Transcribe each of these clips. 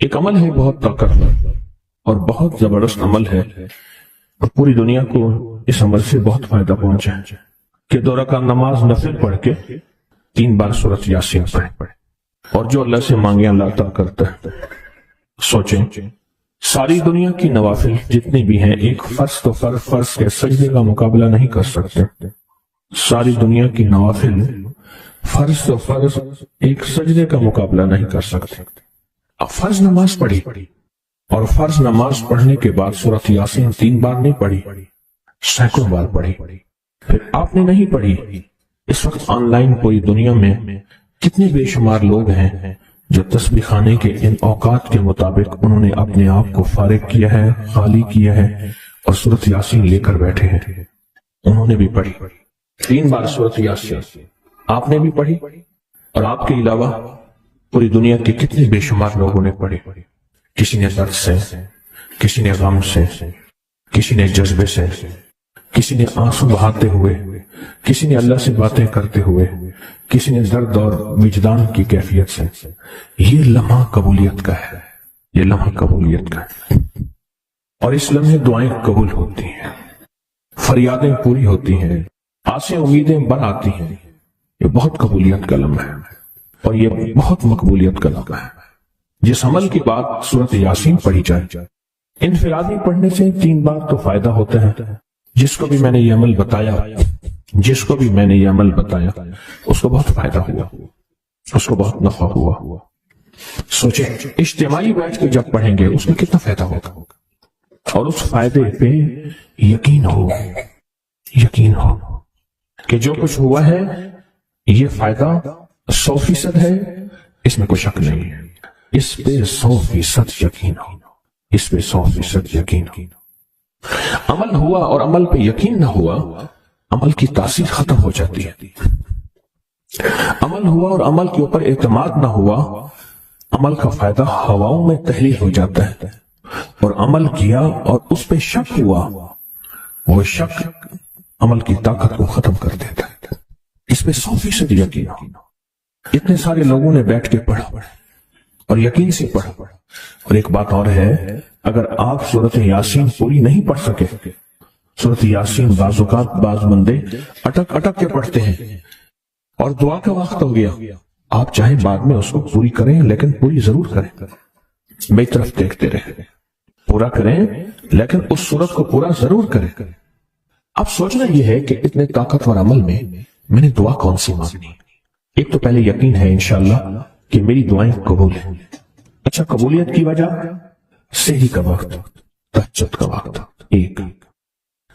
ایک عمل ہے بہت طاقتور اور بہت زبردست عمل ہے، اور پوری دنیا کو اس عمل سے بہت فائدہ پہنچا ہے کہ 2 رکعت نماز نفل پڑھ کے 3 بار سورۃ یاسین پڑھے، اور جو اللہ سے مانگے اللہ عطا کرتا ہے۔ سوچیں، ساری دنیا کی نوافل جتنی بھی ہیں ایک فرض تو فرض کے سجدے کا مقابلہ نہیں کر سکتے۔ ساری دنیا کی نوافل فرض تو فرض ایک سجدے کا مقابلہ نہیں کر سکتے۔ اب فرض نماز پڑھی، اور فرض نماز پڑھنے کے بعد سورۃ یاسین 3 بار نہیں پڑھی، سینکڑوں بار پڑھی۔ پھر آپ نے نہیں پڑھی۔ اس وقت آن لائن پوری دنیا میں کتنے بے شمار لوگ ہیں جو تسبیح خانے کے ان اوقات کے مطابق انہوں نے اپنے آپ کو فارغ کیا ہے، خالی کیا ہے، اور سورۃ یاسین لے کر بیٹھے ہیں۔ انہوں نے بھی پڑھی 3 بار سورۃ یاسین، آپ نے بھی پڑھی، اور آپ کے علاوہ پوری دنیا کے کتنے بے شمار لوگوں نے پڑھی۔ کسی نے درد سے، کسی نے غم سے، کسی نے جذبے سے، کسی نے آنسو بہاتے ہوئے، کسی نے اللہ سے باتیں کرتے ہوئے، کسی نے درد اور وجدان کی کیفیت سے۔ یہ لمحہ قبولیت کا ہے، یہ لمحہ قبولیت کا ہے، اور اس لمحے دعائیں قبول ہوتی ہیں، فریادیں پوری ہوتی ہیں، آسیں امیدیں بڑھ آتی ہیں۔ یہ بہت قبولیت کا لمحہ ہے، اور یہ بہت مقبولیت کا لمحہ ہے۔ جس عمل کی بات سورۃ یاسین پڑھی جائے، انفرادی پڑھنے سے 3 بار تو فائدہ ہوتا ہے۔ جس کو بھی میں نے یہ عمل بتایا، اس کو بہت فائدہ ہوا، اس کو بہت نفع ہوا۔ سوچیں، اجتماعی بیٹھ کے جب پڑھیں گے اس میں کتنا فائدہ ہوگا، اور اس فائدے پہ یقین ہو کہ جو کچھ ہوا ہے یہ فائدہ 100% ہے، اس میں کوئی شک نہیں ہے۔ اس پہ 100% یقین ہو، اس پہ 100% یقین ہو۔ عمل ہوا اور عمل پہ یقین نہ ہوا، عمل کی تاثیر ختم ہو جاتی ہے۔ عمل ہوا اور عمل کے اوپر اعتماد نہ ہوا، عمل کا فائدہ ہواؤں میں تحلیل ہو جاتا ہے، اور عمل کیا اور اس پہ شک ہوا، وہ شک عمل کی طاقت کو ختم کر دیتا ہے۔ اس پہ 100% یقین ہو۔ اتنے سارے لوگوں نے بیٹھ کے پڑھا اور یقین سے پڑھا، اور ایک بات اور ہے، اگر آپ سورۃ یاسین پوری نہیں پڑھ سکے، سورۃ یاسین بعض اوقات بعض بندے اٹک کے پڑھتے ہیں، اور دعا کا وقت ہو گیا، آپ چاہیں بعد میں اس کو پوری کریں، لیکن پوری ضرور کریں، میری طرف دیکھتے رہیں، پورا کریں، لیکن اس سورت کو پورا ضرور کریں۔ اب سوچنا یہ ہے کہ اتنے طاقتور عمل میں نے دعا کون سی مانگنی؟ ایک تو پہلے یقین ہے انشاءاللہ کہ میری دعائیں قبول ہیں۔ اچھا، قبولیت کی وجہ سحری کا وقت، تہجد کا وقت، ایک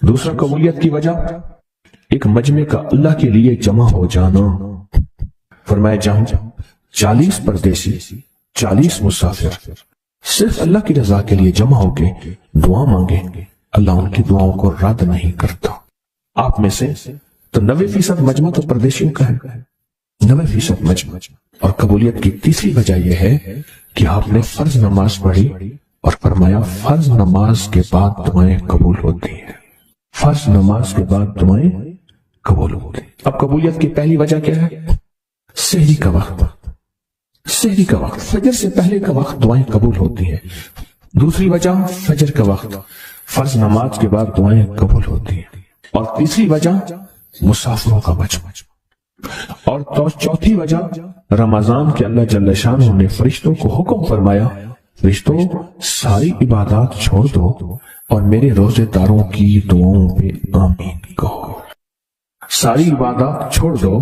دوسرا قبولیت کی وجہ ایک مجمع کا اللہ کے لیے جمع ہو جانا۔ فرمایا جہاں 40 پردیسی، 40 مسافر صرف اللہ کی رضا کے لیے جمع ہو کے دعا مانگیں گے، اللہ ان کی دعاؤں کو رد نہیں کرتا۔ آپ میں سے تو 90% مجمع تو پردیشیوں کا ہے، 90% مجمع۔ اور قبولیت کی تیسری وجہ یہ ہے کہ آپ نے فرض نماز پڑھی، اور فرمایا فرض نماز کے بعد دعائیں قبول ہوتی ہیں، فرض نماز کے بعد دعائیں قبول ہوتی ہیں۔ اب قبولیت کی پہلی وجہ کیا ہے؟ سحری کا وقت، سحری کا وقت، فجر سے پہلے کا وقت دعائیں قبول ہوتی ہیں۔ دوسری وجہ فجر کا وقت، فرض نماز کے بعد دعائیں قبول ہوتی ہیں۔ اور تیسری وجہ مسافروں کا مجمع، اور چوتھی وجہ رمضان کے اللہ جل شانہ نے فرشتوں کو حکم فرمایا، فرشتوں ساری عبادات چھوڑ دو اور میرے روزے داروں کی دعاؤں پہ آمین کہو۔ ساری عبادات چھوڑ دو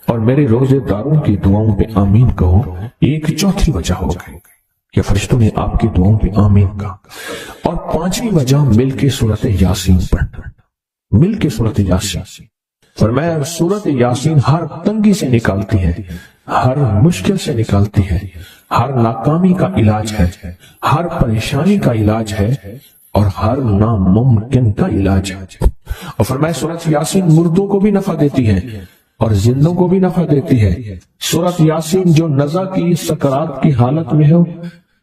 اور میرے روزے داروں کی دعاؤں پہ آمین کہو۔ ایک چوتھی وجہ ہو گئی کہ فرشتوں نے آپ کی دعاؤں پہ آمین کہا۔ اور پانچویں وجہ مل کے سورۃ یاسین پڑھنا، مل کے سورۃ یاسین۔ فرمایا سورۃ یاسین ہر تنگی سے نکالتی ہے، ہر مشکل سے نکالتی ہے، ہر ناکامی کا علاج ہے، ہر پریشانی کا علاج ہے، اور ہر ناممکن کا علاج ہے۔ اور فرمایا سورۃ یاسین مردوں کو بھی نفع دیتی ہے اور زندوں کو بھی نفع دیتی ہے۔ سورۃ یاسین جو نزع کی سکرات کی حالت میں ہو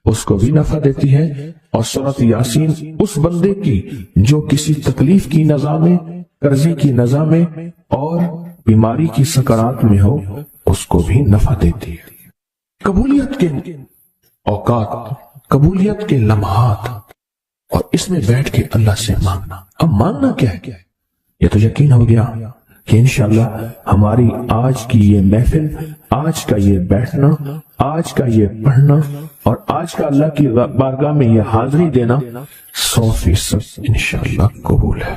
اس کو بھی نفع دیتی ہے، اور سورۃ یاسین اس بندے کی جو کسی تکلیف کی نزع میں، قرضے کی نزع میں اور بیماری کی سکرات میں ہو اس کو بھی نفع دیتی ہے۔ قبولیت کے اوقات قبولیت کے لمحات، اور اس میں بیٹھ کے اللہ سے مانگنا. اب مانگنا کیا ہے؟ یہ تو یقین ہو گیا کہ انشاءاللہ ہماری آج کی یہ محفل، آج کا یہ بیٹھنا، آج کا یہ پڑھنا اور آج کا اللہ کی بارگاہ میں یہ حاضری دینا 100% انشاءاللہ قبول ہے.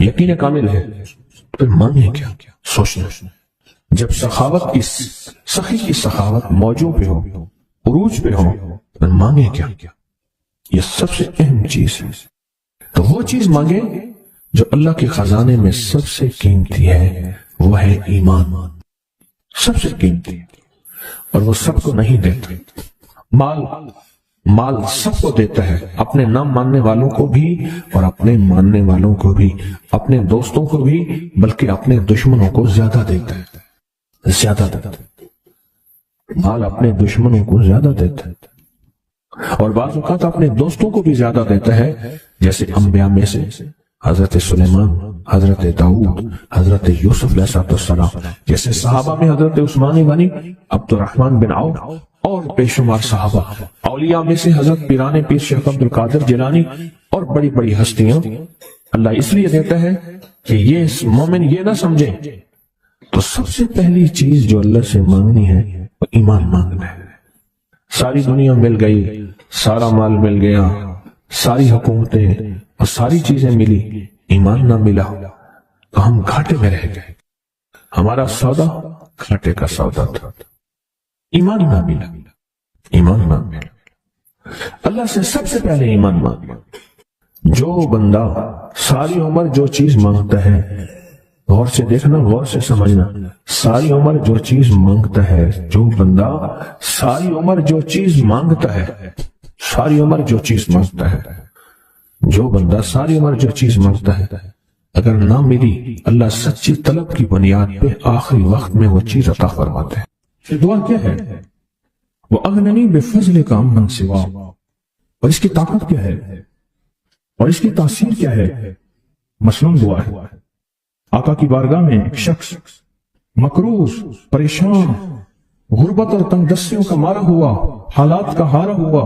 یقین کامل ہے. پھر مانگیں کیا؟ سوچنا. جب سخاوت کی سخی کی سخاوت موجوں پہ ہو، عروج پہ ہو، پھر مانگیں کیا؟ یہ سب سے اہم چیز ہے. تو وہ چیز مانگیں جو اللہ کے خزانے میں سب سے قیمتی ہے، وہ ہے ایمان. سب سے قیمتی، اور وہ سب کو نہیں دیتا. مال سب کو دیتا ہے، اپنے نہ ماننے والوں کو بھی اور اپنے ماننے والوں کو بھی، اپنے دوستوں کو بھی، بلکہ اپنے دشمنوں کو زیادہ دیتا ہے. زیادہ دیتا ہے مال، اپنے دشمنوں کو زیادہ دیتا ہے، اور بعض اوقات اپنے دوستوں کو بھی زیادہ دیتا ہے. جیسے انبیاء میں سے حضرت سلیمان، حضرت داؤد، حضرت یوسف علیہ السلام، جیسے صحابہ میں حضرت عثمان غنی، عبد الرحمن بن عوف اور بے شمار صحابہ. اولیاء میں سے حضرت پیران پیر شیخ عبد القادر جیلانی اور بڑی بڑی ہستیاں. اللہ اس لیے دیتا ہے کہ یہ مومن یہ نہ سمجھے. تو سب سے پہلی چیز جو اللہ سے مانگنی ہے وہ ایمان مانگنا ہے. ساری دنیا مل گئی، سارا مال مل گیا، ساری حکومتیں اور ساری چیزیں ملی، ایمان نہ ملا تو ہم گھاٹے میں رہ گئے. ہمارا سودا گھاٹے کا سودا تھا. ایمان نہ ملا، ایمان نہ ملا. اللہ سے سب سے پہلے ایمان مانگنا. جو بندہ ساری عمر جو چیز مانگتا ہے، غور سے دیکھنا، غور سے سمجھنا، ساری عمر جو چیز مانگتا ہے، جو بندہ ساری عمر جو چیز مانگتا ہے، ساری عمر جو چیز مانگتا ہے، جو بندہ ساری عمر جو چیز مانگتا ہے، اگر نہ ملی، اللہ سچی طلب کی بنیاد پہ آخری وقت میں وہ چیز عطا فرماتے ہیں. یہ دعا کیا ہے؟ وہ اغننی بفضل کا عمن سوا. اور اس کی طاقت کیا ہے اور اس کی تاثیر کیا ہے؟ مثلاً دعا ہے. آقا کی بارگاہ میں ایک شخص مقروض، پریشان، غربت اور تنگ دستیوں کا مارا ہوا، حالات کا ہارا ہوا،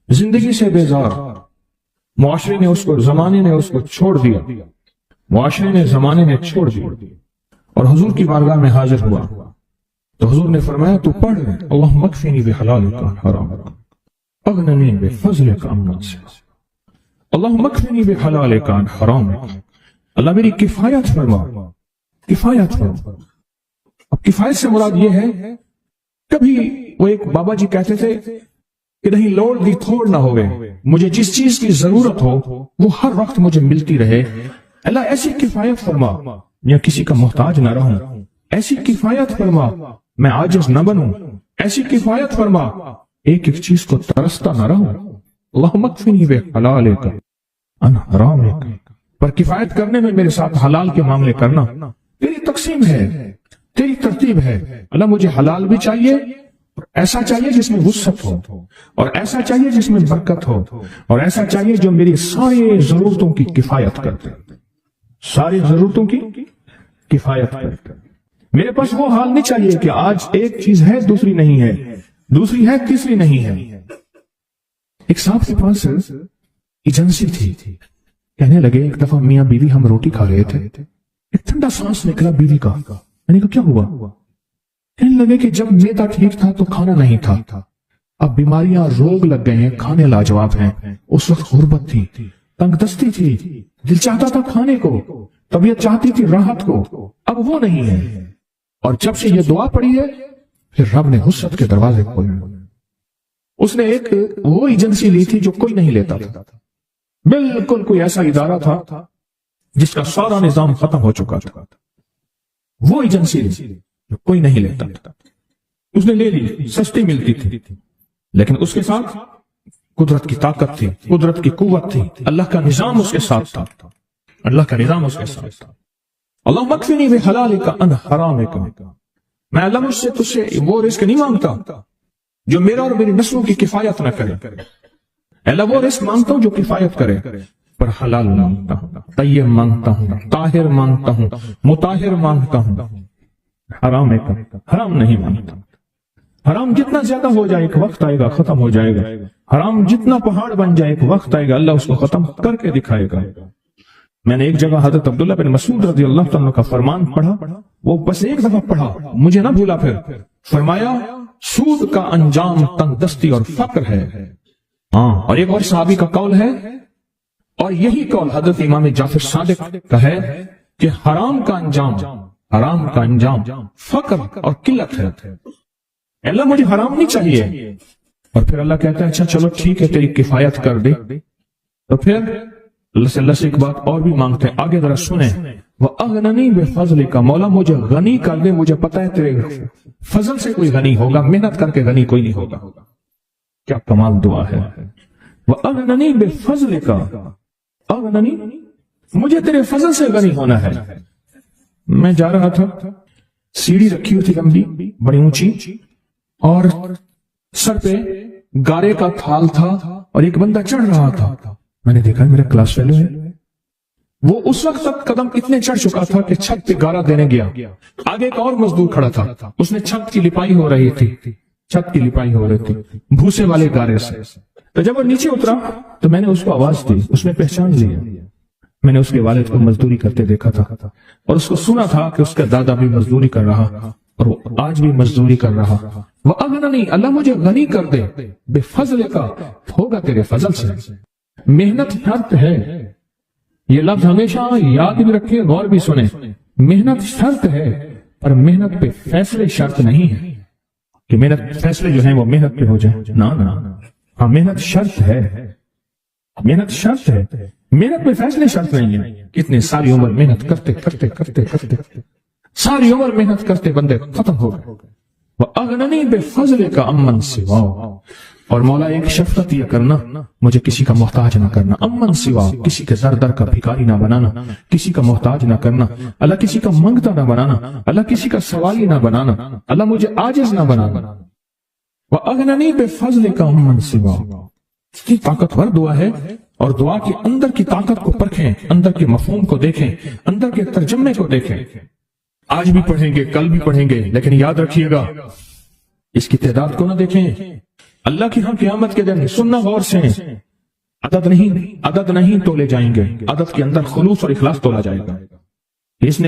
زندگی سے بیزار، معاشرے نے اس کو، زمانے نے اس کو چھوڑ دیا، معاشرے نے، زمانے نے چھوڑ دیا، اور حضور کی بارگاہ میں حاضر ہوا. تو حضور نے فرمایا تو پڑھ اللہم اکفنی بحلالک عن حرامک اغننی بفضلک عمن سواک. اللہم اکفنی بحلالک عن حرامک، اللہ میری کفایت فرما، کفایت فرما. اب کفایت سے مراد یہ ہے، کبھی وہ ایک بابا جی کہتے تھے کہ نہیں لوڑ دی تھوڑ نہ ہوئے، مجھے جس چیز کی ضرورت ہو وہ ہر وقت مجھے ملتی رہے. اللہ ایسی کفایت فرما، یا کسی کا محتاج نہ رہوں. ایسی کفایت فرما میں عاجز نہ بنوں. ایسی کفایت فرما ایک ایک چیز کو ترستا نہ رہوں. اللہم اکفنی بحلالک عن حرامک. پر کفایت کرنے میں میرے ساتھ حلال کے معاملے کرنا. تیری تقسیم ہے، تیری ترتیب ہے. اللہ مجھے حلال بھی چاہیے، ایسا چاہیے جس میں وسعت ہو، اور ایسا چاہیے جس میں برکت ہو، اور ایسا چاہیے جو میری ساری ضرورتوں کی کفایت کرتے، ساری ضرورتوں کی کفایت کرتے. میرے پاس وہ حال نہیں چاہیے کہ آج ایک چیز ہے دوسری نہیں ہے، دوسری ہے تیسری نہیں ہے. ایک صاحب کے پاس ایجنسی تھی، کہنے لگے ایک دفعہ میاں بیوی ہم روٹی کھا رہے تھے، ایک ٹھنڈا سانس نکلا بیوی کا. میں نے کہا کیا ہوا؟ کہنے لگے کہ جب میدا ٹھیک تھا تو کھانا نہیں تھا، اب بیماریاں، روگ لگ گئے ہیں، کھانے لاجواب ہیں. اس وقت غربت تھی، تنگ دستی تھی، دل چاہتا تھا کھانے کو، طبیعت چاہتی تھی راحت کو، اب وہ نہیں ہے. اور جب سے یہ دعا پڑی ہے پھر رب نے وسعت کے دروازے کھولے. اس نے ایک وہ ایجنسی لی تھی جو کوئی نہیں لیتا تھا. بالکل کوئی ایسا ادارہ تھا جس کا سارا نظام ختم ہو چکا تھا. وہ ایجنسی لی جو کوئی نہیں لیتا تھا. اس نے لے لی، سستی ملتی تھی، لیکن اس کے ساتھ قدرت کی طاقت تھی، قدرت کی قوت تھی، اللہ کا نظام اس کے ساتھ تھا، اللہ کا نظام اس کے ساتھ تھا. اللہم اکفنی بحلالک عن حرامک. میں اللہ مجھ سے تجھ سے وہ رزق نہیں مانگتا جو میرا اور میری نسلوں کی کفایت نہ کرے. اللہ وہ رزق مانگتا ہوں جو کفایت کرے، پر حلال مانگتا ہوں، طیب مانگتا ہوں، طاہر مانگتا ہوں، مطہر مانگتا ہوں. حرام نہیں مانگتا. حرام جتنا زیادہ ہو جائے ایک وقت آئے گا ختم ہو جائے گا. حرام جتنا پہاڑ بن جائے ایک وقت آئے گا اللہ اس کو ختم کر کے دکھائے گا. میں نے ایک جگہ حضرت عبداللہ بن مسعود رضی اللہ تعالیٰ کا فرمان پڑھا, وہ بس ایک دفعہ پڑھا, مجھے نہ بھولا. پھر فرمایا سود کا انجام تنگ اور فقر ہے. اور ایک اور صحابی کا قول ہے, اور یہی قول حضرت امام جعفر صادق کا ہے کہ حرام کا انجام فقر اور قلت ہے. اللہ مجھے حرام نہیں چاہیے. اور پھر اللہ کہتا ہے اچھا چلو ٹھیک ہے تیری کفایت کر دے. تو پھر اللہ سے ایک بات اور بھی مانگتے ہیں, آگے ذرا سنیں. وَأَغْنَنِي بِفَضْلِكَ, مولا مجھے غنی کر دے, مجھے پتا ہے تیرے فضل سے کوئی غنی ہوگا, محنت کر کے غنی کوئی نہیں ہوگا. کیا کمال دعا ہے. وَأَغْنَنِي بِفَضْلِكَ, اغننی, مجھے تیرے فضل سے غنی ہونا ہے. میں جا رہا تھا, سیڑھی رکھی ہوئی تھی لمبی بڑی اونچی, اور سر پہ گارے کا تھال تھا اور ایک بندہ چڑھ رہا تھا. میں نے دیکھا میرا کلاس فیلو ہے. وہ اس وقت تک قدم اتنے چڑھ چکا تھا کہ چھت پہ گارا دینے گیا. آگے ایک اور مزدور کھڑا تھا, اس نے چھت کی لپائی ہو رہی تھی بھوسے والے گارے سے. تو جب وہ نیچے اترا تو میں نے اس کو آواز دی, اس نے پہچان لیا. میں نے اس کے والد کو مزدوری کرتے دیکھا تھا اور اس کو سنا تھا کہ اس کا دادا بھی مزدوری کر رہا اور وہ آج بھی مزدوری کر رہا. وَأَغْنَنِي, اللہ مجھے غنی کر دے, بِفَضْلِكَ, ہوگا تیرے فضل سے. محنت شرط ہے, یہ لفظ ہمیشہ یاد بھی رکھیں, غور بھی سنیں. محنت شرط ہے پر محنت پہ فیصلے شرط نہیں ہے کہ محنت فیصلے جو ہیں وہ محنت پہ ہو جائیں. نا ہاں, محنت شرط ہے, محنت پہ فیصلے شرط نہیں ہے. کتنے ساری عمر محنت کرتے ساری عمر محنت کرتے بندے ختم ہو گئے. وَأَغْنَنِي بِفَضْلِكَ عَمَّنْ سِوَاهُ, اور مولا ایک شفقت یہ کرنا, مجھے کسی کا محتاج نہ کرنا. امن سوا, کسی کے در کا بھکاری نہ بنانا, کسی کا محتاج نہ کرنا. اللہ کسی کا منگتا نہ بنانا, اللہ کسی کا سوالی نہ بنانا, اللہ مجھے عاجز نہ بنانا. وَأَغْنَنِي بِفَضْلِكَ عَمَّنْ سِوَاهُ, اتنی طاقتور دعا ہے. اور دعا کے اندر کی طاقت کو پرکھیں, اندر کے مفہوم کو دیکھیں, اندر کے ترجمے کو دیکھیں. آج بھی پڑھیں گے, کل بھی پڑھیں گے, لیکن یاد رکھیے گا اس کی تعداد کو نہ دیکھیں. اللہ کی ہاں قیامت کے دن سننا غور سے, عدد نہیں تولے جائیں گے, عدد کے اندر خلوص اور اخلاص تولا جائے گا. اس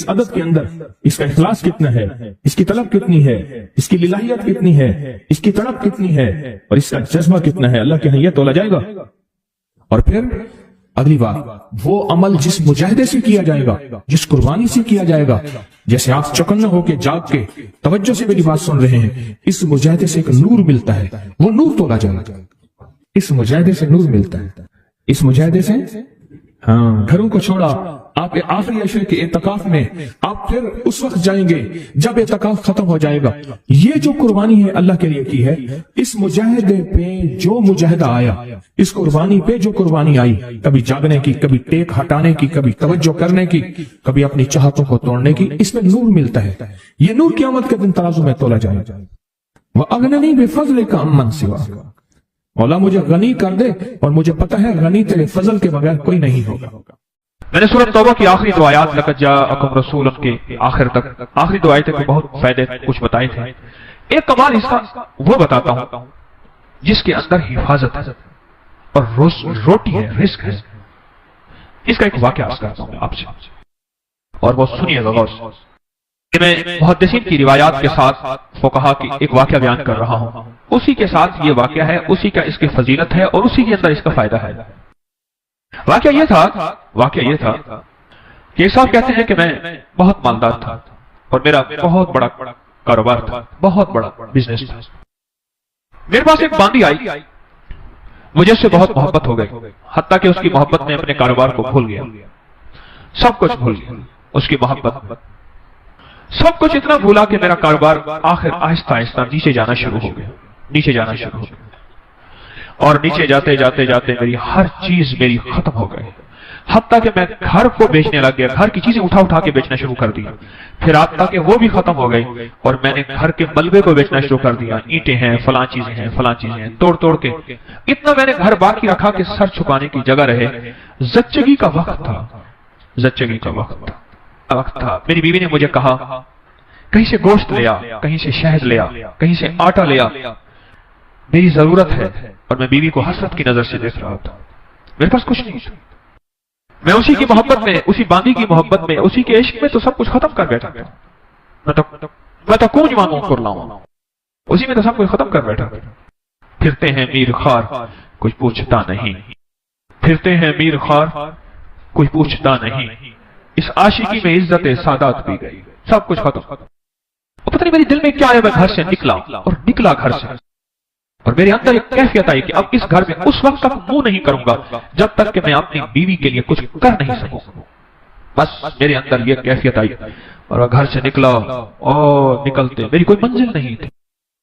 عدد کے اندر اس کا اخلاص کتنا ہے, اس کی طلب کتنی ہے, اس کی للہیت کتنی ہے, اس کی تڑپ کتنی ہے, اور اس کا جذبہ کتنا ہے, اللہ کے ہاں یہ تولا جائے گا. اور پھر اگلی بات, وہ عمل جس مجاہدے سے کیا جائے گا, جس قربانی سے کیا جائے گا, جیسے آپ چوکنا ہو کے جاگ کے توجہ سے میری بات سن رہے ہیں, اس مجاہدے سے ایک نور ملتا ہے, وہ نور تولا جائے گا. اس مجاہدے سے نور ملتا ہے, اس مجاہدے سے. ہاں, گھروں کو چھوڑا, آپ آخری عشرے کے اعتکاف میں آپ پھر اس وقت جائیں گے جب اعتکاف ختم ہو جائے گا. یہ جو قربانی ہے اللہ کے لیے کی ہے, اس مجاہدے پہ جو مجاہدہ آیا, اس قربانی پہ جو قربانی آئی, کبھی جاگنے کی, کبھی ٹیک ہٹانے کی, کبھی توجہ کرنے کی, کبھی اپنی چاہتوں کو توڑنے کی, اس میں نور ملتا ہے. یہ نور قیامت کے دن ترازو میں تولا جائے گا. وَأَغْنَنِي بِفَضْلِكَ عَمَّنْ سِوَاهُ, مولا مجھے غنی کر دے, اور مجھے پتا ہے غنی تیرے فضل کے بغیر کوئی نہیں ہوگا. میں نے سورۃ توبہ کی آخری دو آیات لقد جاءکم رسول کے آخر تک, آخری دو آیتیں کے بہت فائدے کچھ بتائے تھے. ایک کمال اس کا وہ بتاتا ہوں جس کے اندر حفاظت ہے اور روٹی ہے, رزق ہے. اس کا ایک واقعہ عرض کرتا ہوں آپ سے, اور وہ سنیے گا غور سے. میں محدثین کی روایات کے ساتھ فقہا کی ایک واقعہ بیان کر رہا ہوں, اسی کے ساتھ یہ واقعہ ہے, اسی کا اس کی فضیلت ہے, اور اسی کے اندر اس کا فائدہ ہے. واقعہ یہ تھا کہ صاحب کہتے ہیں کہ میں بہت مالدار تھا اور میرا بہت بڑا کاروبار تھا, بہت بڑا بزنس تھا. میرے پاس ایک باندی آئی, مجھے اس سے بہت محبت ہو گئی, حتیٰ کہ اس کی محبت میں اپنے کاروبار کو بھول گیا, سب کچھ بھول گیا. اس کی محبت سب کچھ اتنا بھولا کہ میرا کاروبار آخر آہستہ آہستہ نیچے جانا شروع ہو گیا. اور نیچے جاتے جاتے میری ہر چیز میری ختم ہو گئی, حتیٰ کہ میں گھر کو بیچنے لگ گیا, گھر کی چیزیں اٹھا کے بیچنا شروع کر دیا. پھر حتیٰ کہ وہ بھی ختم ہو گئی, اور میں نے گھر کے ملبے کو بیچنا شروع کر دیا. اینٹیں ہیں, فلاں چیزیں ہیں, توڑ کے اتنا میں نے گھر باقی رکھا کہ سر چھپانے کی جگہ رہے. زچگی کا وقت تھا. میری بیوی نے مجھے کہا کہیں سے گوشت لیا، کہیں سے شہد لیا، کہیں سے آٹا لیا، میری ضرورت ہے اور میں بیوی کو حسرت کی نظر سے دیکھ رہا تھا، میرے پاس کچھ نہیں تھا، میں اسی کی محبت میں، اسی باندی کی محبت میں، اسی کے عشق میں تو سب کچھ ختم کر بیٹھا تھا، میں تو کونج مانگوں کر لاؤں، اسی میں تو سب کچھ ختم کر بیٹھا تھا۔ پھرتے ہیں میر خار کچھ پوچھتا نہیں، پھرتے ہیں میر خار کوئی پوچھتا نہیں، اس عاشقی میں عزت سادات بھی گئی، سب کچھ ختم۔ پتہ نہیں میرے دل میں کیا ہے، میں گھر سے نکلا اور نکلا گھر سے، اور میرے اندر ایک کیفیت آئی کہ اب اس گھر میں اس وقت تک منہ نہیں کروں گا جب تک کہ میں اپنی بیوی کے لیے کچھ کر نہیں سکوں، بس میرے اندر یہ کیفیت آئی اور میں گھر سے نکلا، اور نکلتے میری کوئی منزل نہیں تھی،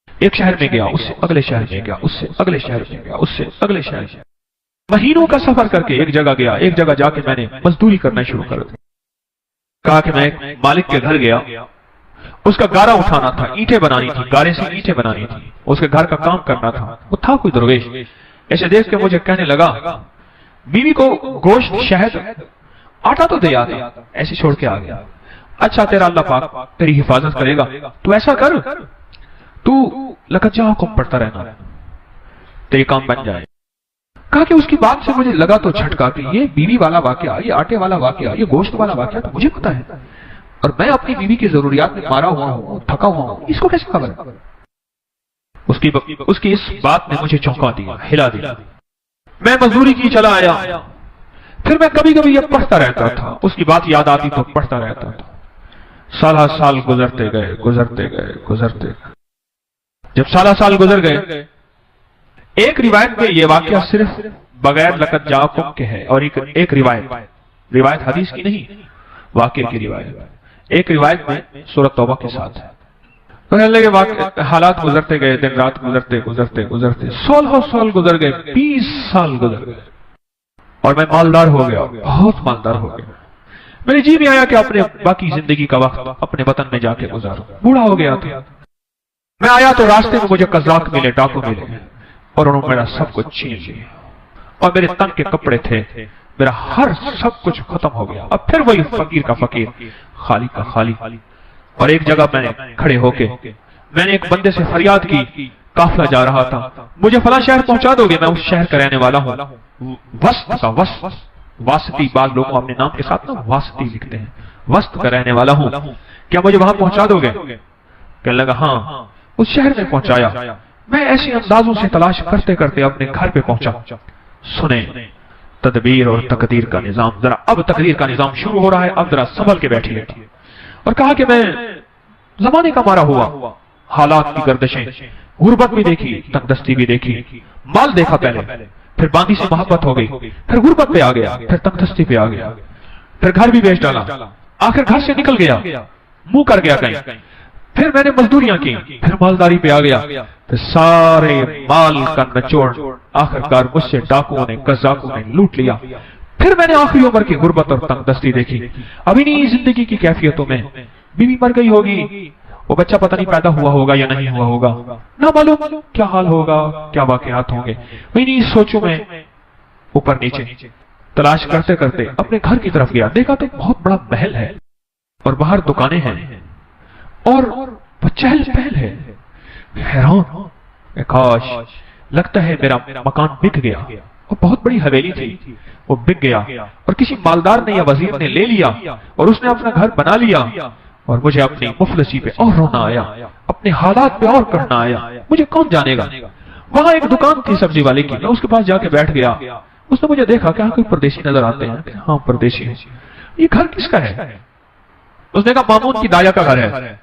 ایک شہر میں گیا، اس سے اگلے شہر میں گیا، اس سے اگلے شہر میں گیا، اس سے اگلے شہر میں، مہینوں کا سفر کر کے ایک جگہ گیا، ایک جگہ جا کے میں نے مزدوری کرنا شروع کر دی، کہا کہ میں ایک مالک کے گھر گیا، اس کا گارا اٹھانا تھا، اینٹیں بنانی تھی، گارے سے اینٹیں بنانی تھی، اس کے گھر کا کام کرنا تھا، وہ تھا کوئی درویش، ایسے دیکھ کے مجھے کہنے لگا بیوی کو گوشت شہد آٹا تو دے آتا، ایسے چھوڑ کے آ گیا، اچھا تیرا اللہ پاک تیری حفاظت کرے گا، تو ایسا کر تو لگت جا حکم پڑھتا رہنا، تیری کام بن جائے۔ کہا کہ اس کی بات سے مجھے لگا تو جھٹکا کہ یہ بیوی والا واقعہ، یہ آٹے والا واقعہ، یہ گوشت والا واقعہ تو مجھے پتا ہے، اور میں اپنی بیوی کی ضروریات میں مارا ہوا ہوں، تھکا ہوا ہوں، اس کو کیسے خبر ہے؟ اس کی اس بات نے مجھے چونکا دیا، ہلا دیا۔ میں مزدوری کی چلا آیا، پھر میں کبھی کبھی یہ پڑھتا رہتا تھا، اس کی بات یاد آتی تو پڑھتا رہتا تھا، سالہ سال گزرتے گئے گزرتے گئے گزرتے گئے، جب سالہ سال گزر گئے، ایک روایت میں یہ واقعہ صرف بغیر لقت جاکم کے ہے، اور ایک روایت حدیث کی نہیں، واقعے کی روایت، ایک روایت میں سورۃ توبہ کے ساتھ ہے۔ حالات گزرتے گئے، دن رات گزرتے گزرتے گزرتے 16 سال گزر گئے، 20 سال گزر گئے، اور میں مالدار ہو گیا، بہت مالدار ہو گیا، میرے جی میں آیا کہ اپنے باقی زندگی کا وقت اپنے وطن میں جا کے گزاروں، بوڑھا ہو گیا تھا، میں آیا تو راستے میں مجھے قزاق ملے، ڈاکو ملے، اور انہوں نے میرا سب کچھ چھین لیا، اور میرے تن کے کپڑے تھے، میرا ہر سب کچھ ختم ہو گیا، اب پھر وہی فقیر کا فقیر، خالی کا خالی۔ اور ایک جگہ میں نے کھڑے ہو کے میں نے ایک بندے سے فریاد کی، قافلہ جا رہا تھا، مجھے فلاں شہر پہنچا دو گے، میں اس شہر کا رہنے والا ہوں، وسط کا واسطی، بعض لوگ اپنے نام کے ساتھ نا واسطی لکھتے ہیں، وسط کا رہنے والا ہوں، کیا مجھے وہاں پہنچا دو گے؟ کہنے لگا ہاں، اس شہر میں پہنچایا، میں ایسے اندازوں سے تلاش کرتے کرتے اپنے گھر پہ پہنچا۔ سنیں تدبیر اور تقدیر کا نظام، ذرا اب تقدیر کا نظام شروع ہو رہا ہے، اب ذرا سنبھل کے بیٹھیے، اور کہا کہ میں زمانے کا مارا ہوا، حالات کی گردشیں، غربت بھی دیکھی، تنگدستی بھی دیکھی، مال دیکھا پہلے، پھر باندی سے محبت ہو گئی، پھر غربت پہ آ گیا، پھر تنگدستی پہ آ گیا، پھر گھر بھی بیچ ڈالا، آخر گھر سے نکل گیا، منہ کر گیا کہیں، پھر میں نے مزدوریاں کی، پھر مالداری پہ آ گیا، پھر سارے مال کا نچوڑ آخر کار مجھ سے ڈاکوؤں نے، قزاقوں نے لوٹ لیا، پھر میں نے آخری عمر کی غربت اور تنگدستی دیکھی، ابھی نہیں زندگی کی کیفیتوں میں، بیوی مر گئی ہوگی، وہ بچہ پتہ نہیں پیدا ہوا ہوگا یا نہیں ہوا ہوگا، نہ معلوم کیا حال ہوگا، کیا واقعات ہوں گے، میں نہیں سوچوں میں اوپر نیچے تلاش کرتے کرتے اپنے گھر کی طرف گیا، دیکھا تو بہت بڑا محل ہے، اور باہر دکانیں ہیں، اور چہل پہل ہے، حیران، کاش لگتا ہے میرا مکان بک گیا، اور بہت بڑی حویلی تھی، وہ بک گیا، اور کسی مالدار نے یا وزیر نے لے لیا، اور اس نے اپنا گھر بنا لیا، اور مجھے اپنی مفلسی پہ اور رونا آیا، اپنے حالات پہ اور کرنا آیا، مجھے کون جانے گا۔ وہاں ایک دکان تھی سبزی والے کی، میں اس کے پاس جا کے بیٹھ گیا، اس نے مجھے دیکھا کہ کوئی پردیسی نظر آتے ہیں، ہاں پردیسی ہے، یہ گھر کس کا ہے؟ اس نے کہا مامون کی دایا کا گھر ہے،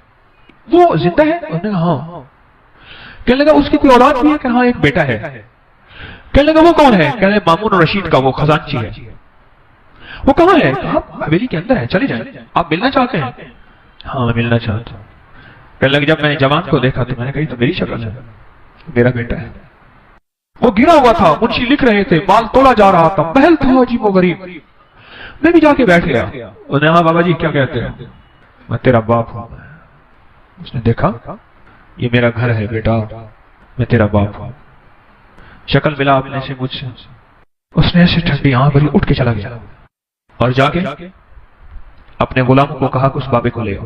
وہ زندہ ہے؟ اس نے کہا ہاں۔ کہنے لگا اس کی کوئی اولاد بھی ہے؟ کہ ہاں ایک بیٹا ہے۔ کہنے لگا وہ کون ہے؟ کہنے لگا مامون رشید کا وہ خزانچی ہے۔ وہ کہاں ہے؟ حویلی کے اندر ہے، چلے جائیں، آپ ملنا چاہتے ہیں؟ ہاں میں ملنا چاہتا ہوں۔ کہنے لگا جب میں نے جوان کو دیکھا تو میں نے کہا تو میری شکل ہے، میرا بیٹا ہے۔ وہ گرا ہوا تھا، منشی لکھ رہے تھے، مال تولا جا رہا تھا، محل تھا عجیب و غریب، میں بھی جا کے بیٹھ گیا۔ انہوں نے کہا بابا جی کیا کہتے ہیں؟ میں تیرا باپ ہوں۔ اس نے دیکھا یہ میرا گھر ہے بیٹا، میں تیرا باپ ہوں۔ شکل ملا اپنے سے مجھ سے، اس نے ایسے ٹھنڈی آنکھ بھری اٹھ کے چلا گیا، اور جا کے اپنے غلام کو کہا کہ اس بابے کو لے آؤ۔